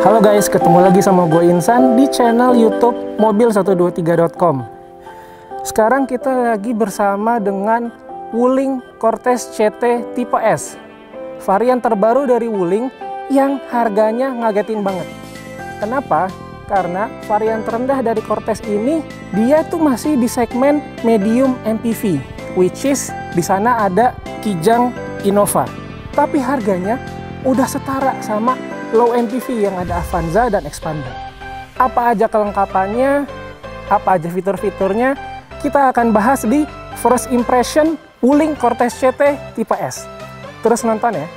Halo guys, ketemu lagi sama gue Insan di channel YouTube mobil123.com. Sekarang kita lagi bersama dengan Wuling Cortez CT Tipe S, varian terbaru dari Wuling yang harganya ngagetin banget. Kenapa? Karena varian terendah dari Cortez ini dia tuh masih di segmen medium MPV, which is di sana ada Kijang Innova. Tapi harganya udah setara sama low MPV yang ada Avanza dan Xpander. Apa aja kelengkapannya, apa aja fitur-fiturnya, kita akan bahas di First Impression Wuling Cortez CT Tipe S. Terus nonton ya.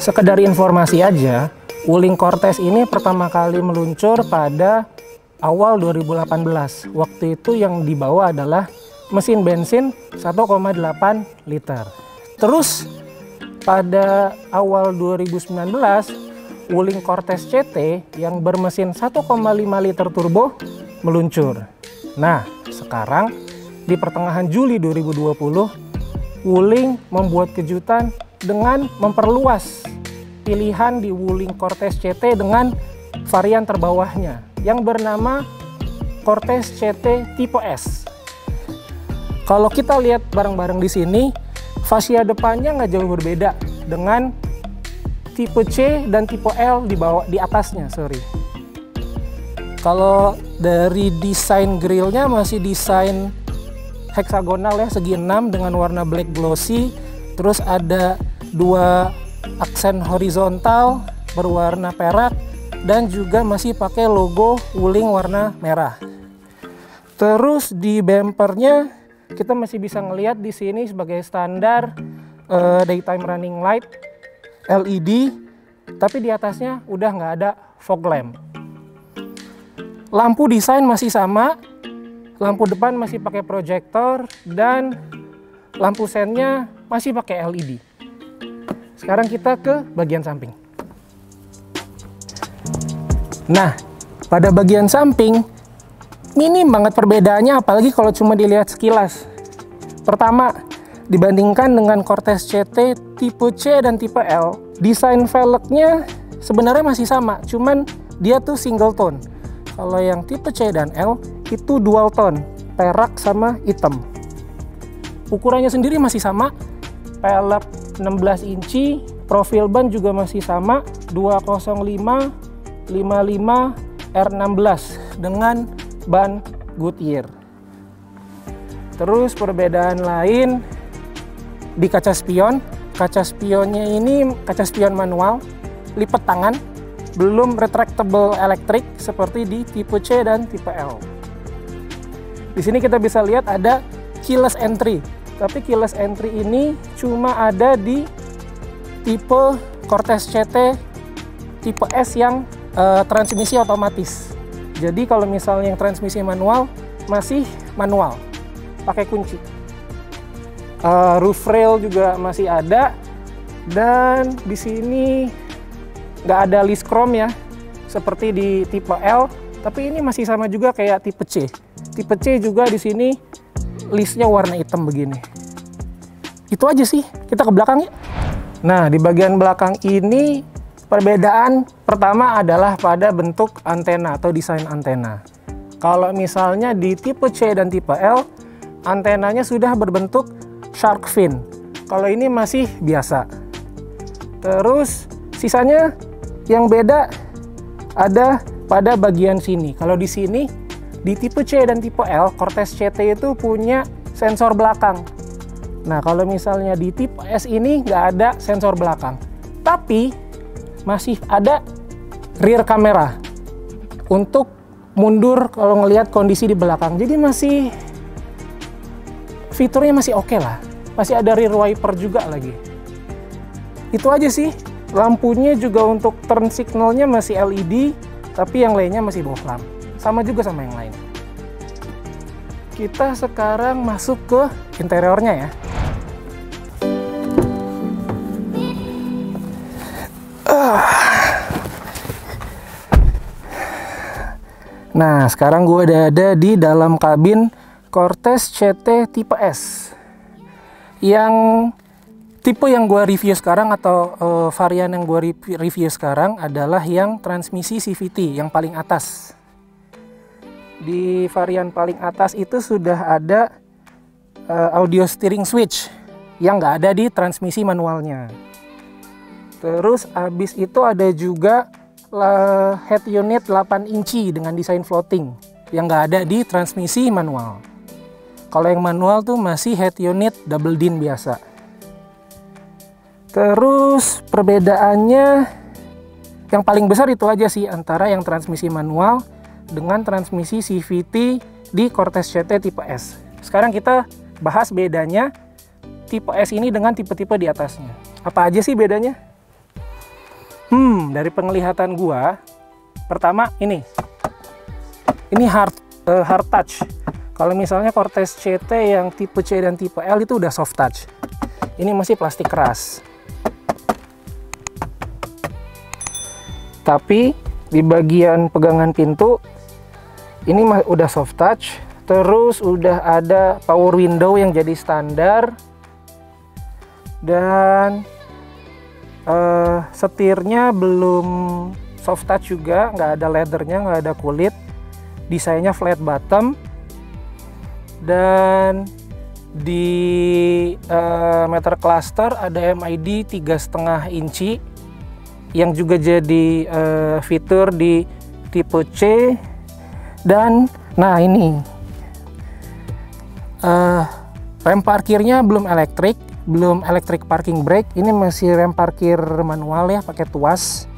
Sekedar informasi aja, Wuling Cortez ini pertama kali meluncur pada awal 2018. Waktu itu yang dibawa adalah mesin bensin 1,8 liter. Terus pada awal 2019, Wuling Cortez CT yang bermesin 1,5 liter turbo meluncur. Nah, sekarang di pertengahan Juli 2020, Wuling membuat kejutan dengan memperluas pilihan di Wuling Cortez CT dengan varian terbawahnya yang bernama Cortez CT Tipe S. Kalau kita lihat bareng-bareng di sini, fascia depannya nggak jauh berbeda dengan tipe C dan tipe L di atasnya. Kalau dari desain grillnya masih desain heksagonal ya, segi 6 dengan warna black glossy. Terus ada dua aksen horizontal berwarna perak dan juga masih pakai logo Wuling warna merah. Terus di bumpernya kita masih bisa ngelihat di sini sebagai standar daytime running light LED, tapi di atasnya udah nggak ada fog lamp. Lampu desain masih sama, lampu depan masih pakai proyektor dan lampu sennya masih pakai LED. Sekarang kita ke bagian samping. Nah, pada bagian samping minim banget perbedaannya, apalagi kalau cuma dilihat sekilas. Pertama, dibandingkan dengan Cortez CT tipe C dan tipe L, desain velgnya sebenarnya masih sama, cuman dia tuh single tone. Kalau yang tipe C dan L itu dual tone, perak sama hitam. Ukurannya sendiri masih sama, pelek 16 inci, profil ban juga masih sama 205 55 R16 dengan ban Goodyear. Terus perbedaan lain di kaca spion. Kaca spionnya ini kaca spion manual, lipat tangan, belum retractable elektrik seperti di tipe C dan tipe L. Di sini kita bisa lihat ada keyless entry. Tapi keyless entry ini cuma ada di tipe Cortez CT tipe S yang transmisi otomatis. Jadi kalau misalnya yang transmisi manual masih manual, pakai kunci. Roof rail juga masih ada, dan di sini nggak ada list chrome ya, seperti di tipe L. Tapi ini masih sama juga kayak tipe C. Tipe C juga di sini listnya warna hitam begini. Itu aja sih, kita ke belakang ya. Nah, di bagian belakang ini perbedaan pertama adalah pada bentuk antena atau desain antena. Kalau misalnya di tipe C dan tipe L, antenanya sudah berbentuk shark fin. Kalau ini masih biasa. Terus sisanya yang beda ada pada bagian sini. Kalau di sini, di tipe C dan tipe L, Cortez CT itu punya sensor belakang. Nah, kalau misalnya di tipe S ini nggak ada sensor belakang, tapi masih ada rear camera untuk mundur kalau ngelihat kondisi di belakang. Jadi masih fiturnya masih oke lah. Masih ada rear wiper juga lagi. Itu aja sih. Lampunya juga untuk turn signalnya masih LED, tapi yang lainnya masih bawah lamp. Sama juga sama yang lain. Kita sekarang masuk ke interiornya ya. Nah, sekarang gue udah ada di dalam kabin Cortez CT tipe S. Yang tipe yang gue review sekarang atau varian yang gue review sekarang adalah yang transmisi CVT yang paling atas. Di varian paling atas itu sudah ada audio steering switch yang nggak ada di transmisi manualnya. Terus abis itu ada juga head unit 8 inci dengan desain floating yang nggak ada di transmisi manual. Kalau yang manual tuh masih head unit double din biasa. Terus perbedaannya yang paling besar itu aja sih antara yang transmisi manual dengan transmisi CVT di Cortez CT tipe S. Sekarang kita bahas bedanya tipe S ini dengan tipe-tipe di atasnya. Apa aja sih bedanya? Dari penglihatan gua, pertama ini hard touch. Kalau misalnya Cortez CT yang tipe C dan tipe L itu udah soft touch. Ini masih plastik keras. Tapi di bagian pegangan pintu ini udah soft touch. Terus udah ada power window yang jadi standar. Dan setirnya belum soft touch juga, nggak ada leathernya, nggak ada kulit. Desainnya flat bottom. Dan di meter cluster ada MID 3,5 inci yang juga jadi fitur di tipe C. Dan nah ini rem parkirnya belum elektrik, belum electric parking brake. Ini masih rem parkir manual ya, pakai tuas.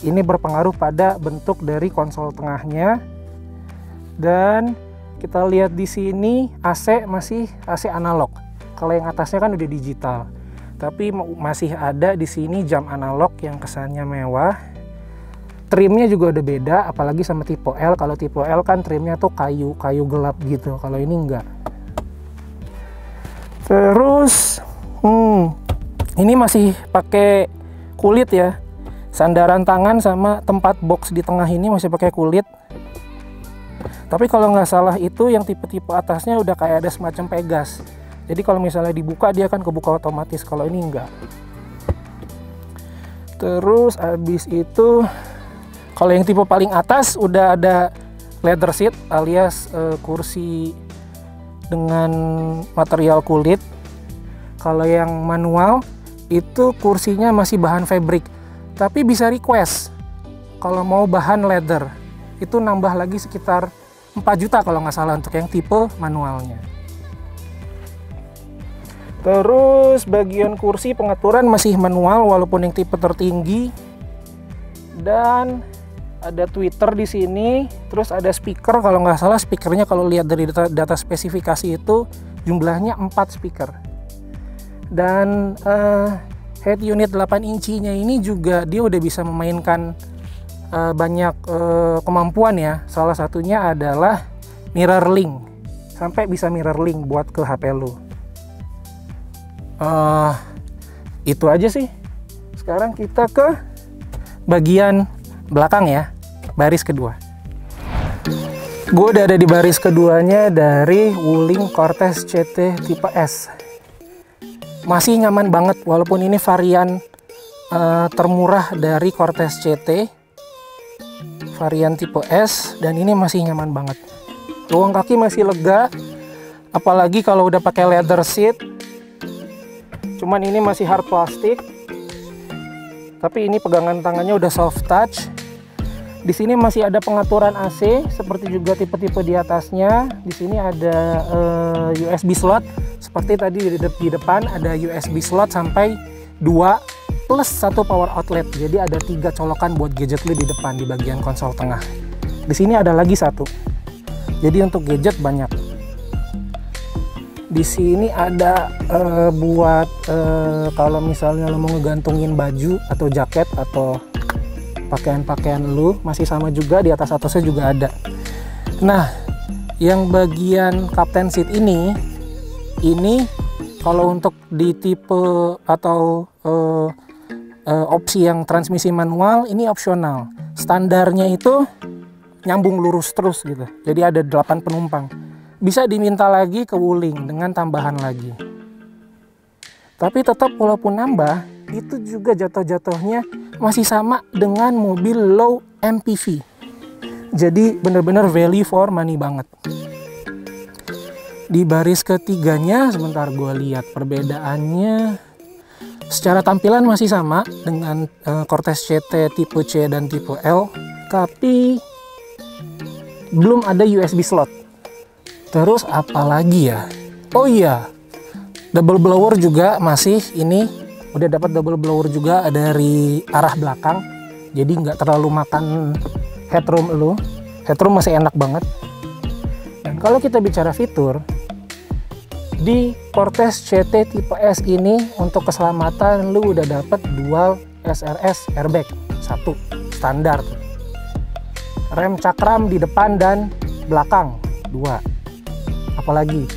Ini berpengaruh pada bentuk dari konsol tengahnya. Dan kita lihat di sini AC masih AC analog. Kalau yang atasnya kan udah digital. Tapi masih ada di sini jam analog yang kesannya mewah. Trimnya juga udah beda, apalagi sama tipe L. Kalau tipe L kan trimnya tuh kayu gelap gitu. Kalau ini enggak. Terus ini masih pakai kulit ya. Sandaran tangan sama tempat box di tengah ini masih pakai kulit. Tapi kalau nggak salah itu yang tipe-tipe atasnya udah kayak ada semacam pegas. Jadi kalau misalnya dibuka dia akan kebuka otomatis. Kalau ini enggak. Terus abis itu kalau yang tipe paling atas udah ada leather seat alias kursi dengan material kulit. Kalau yang manual itu kursinya masih bahan fabric, tapi bisa request kalau mau bahan leather. Itu nambah lagi sekitar 4 juta kalau nggak salah untuk yang tipe manualnya. Terus bagian kursi pengaturan masih manual walaupun yang tipe tertinggi. Dan ada tweeter di sini, terus ada speaker. Kalau nggak salah speakernya kalau lihat dari data spesifikasi itu jumlahnya 4 speaker. Dan head unit 8 incinya ini juga dia udah bisa memainkan banyak kemampuan ya. Salah satunya adalah mirror link. Sampai bisa mirror link buat ke HP lu. Itu aja sih. Sekarang kita ke bagian belakang ya, baris kedua. Gue udah ada di baris keduanya dari Wuling Cortez CT tipe S. Masih nyaman banget walaupun ini varian termurah dari Cortez CT, varian tipe S, dan ini masih nyaman banget. Ruang kaki masih lega, apalagi kalau udah pakai leather seat. Cuman ini masih hard plastik, tapi ini pegangan tangannya udah soft touch. Di sini masih ada pengaturan AC seperti juga tipe-tipe di atasnya. Di sini ada USB slot seperti tadi di depan ada USB slot sampai 2 plus 1 power outlet. Jadi ada 3 colokan buat gadget lu di depan di bagian konsol tengah. Di sini ada lagi 1. Jadi untuk gadget banyak. Di sini ada buat kalau misalnya lo mau ngegantungin baju atau jaket atau pakaian-pakaian lu, masih sama juga, di atasnya juga ada. Nah, yang bagian captain seat ini kalau untuk di tipe atau opsi yang transmisi manual ini opsional. Standarnya itu nyambung lurus terus gitu. Jadi ada 8 penumpang. Bisa diminta lagi ke Wuling dengan tambahan lagi. Tapi tetap walaupun nambah, itu juga jatuh-jatuhnya masih sama dengan mobil low MPV. Jadi bener-bener value for money banget. Di baris ketiganya, sebentar gue lihat perbedaannya. Secara tampilan masih sama dengan Cortez CT tipe C dan tipe L, tapi belum ada USB slot. Terus apa lagi ya? Oh iya, double blower juga masih ini. Udah dapat double blower juga dari arah belakang. Jadi nggak terlalu makan headroom lu. Headroom masih enak banget. Dan kalau kita bicara fitur, di Cortez CT tipe S ini untuk keselamatan lu udah dapat dual SRS airbag 1 standar. Rem cakram di depan dan belakang 2. Apalagi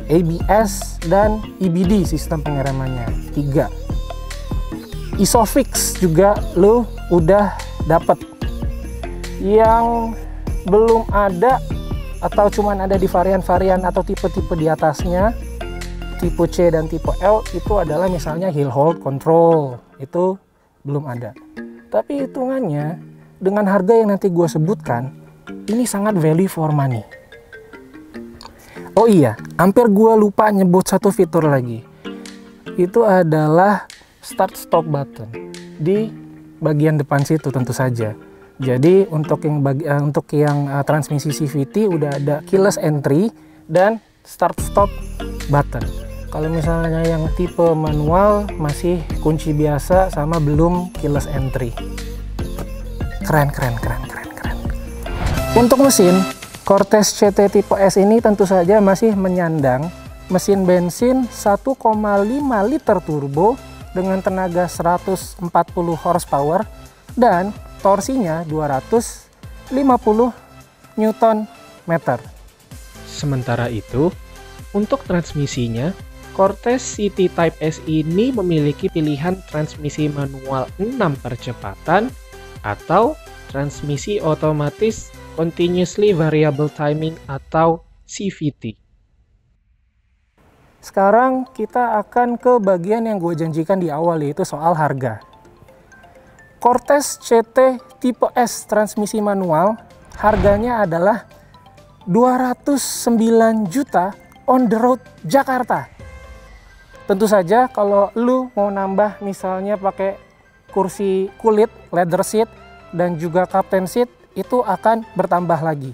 ABS dan EBD sistem pengeremannya 3. Isofix juga lu udah dapet. Yang belum ada atau cuman ada di varian-varian atau tipe-tipe di atasnya, tipe C dan tipe L, itu adalah misalnya hill hold control, itu belum ada. Tapi hitungannya dengan harga yang nanti gue sebutkan, ini sangat value for money. Oh iya, hampir gue lupa nyebut satu fitur lagi. Itu adalah start stop button di bagian depan situ tentu saja. Jadi untuk yang transmisi CVT udah ada keyless entry dan start stop button. Kalau misalnya yang tipe manual masih kunci biasa sama belum keyless entry. Keren. Untuk mesin Cortez CT tipe S ini tentu saja masih menyandang mesin bensin 1,5 liter turbo dengan tenaga 140 horsepower dan torsinya 250 Nm. Sementara itu, untuk transmisinya, Cortez CT Type S ini memiliki pilihan transmisi manual 6 percepatan atau transmisi otomatis Continuously Variable Timing atau CVT. Sekarang kita akan ke bagian yang gue janjikan di awal, yaitu soal harga. Cortez CT tipe S transmisi manual harganya adalah 209 juta on the road Jakarta. Tentu saja kalau lu mau nambah misalnya pakai kursi kulit, leather seat, dan juga captain seat, itu akan bertambah lagi.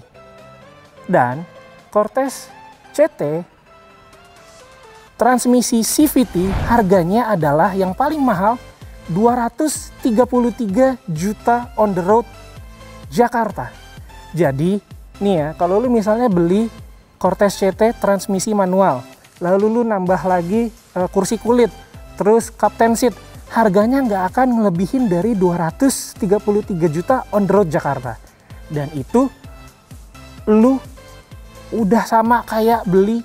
Dan Cortez CT transmisi CVT harganya adalah yang paling mahal 233 juta on the road Jakarta. Jadi nih ya, kalau lu misalnya beli Cortez CT transmisi manual, lalu lu nambah lagi kursi kulit, terus captain seat, harganya nggak akan ngelebihin dari 233 juta on the road Jakarta. Dan itu lu udah sama kayak beli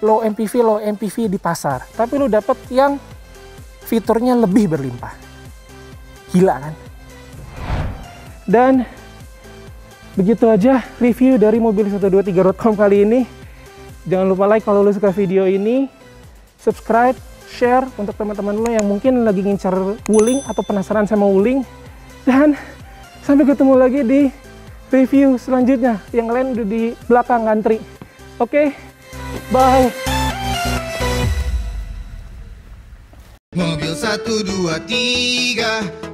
low MPV di pasar, tapi lu dapet yang fiturnya lebih berlimpah. Gila kan? Dan begitu aja review dari mobil123.com kali ini. Jangan lupa like kalau lu suka video ini, subscribe, share untuk teman-teman lo yang mungkin lagi ngincar Wuling atau penasaran sama Wuling. Dan sampai ketemu lagi di review selanjutnya. Yang lain udah di belakang ngantri. Oke, bye. Mobil 1, 2, 3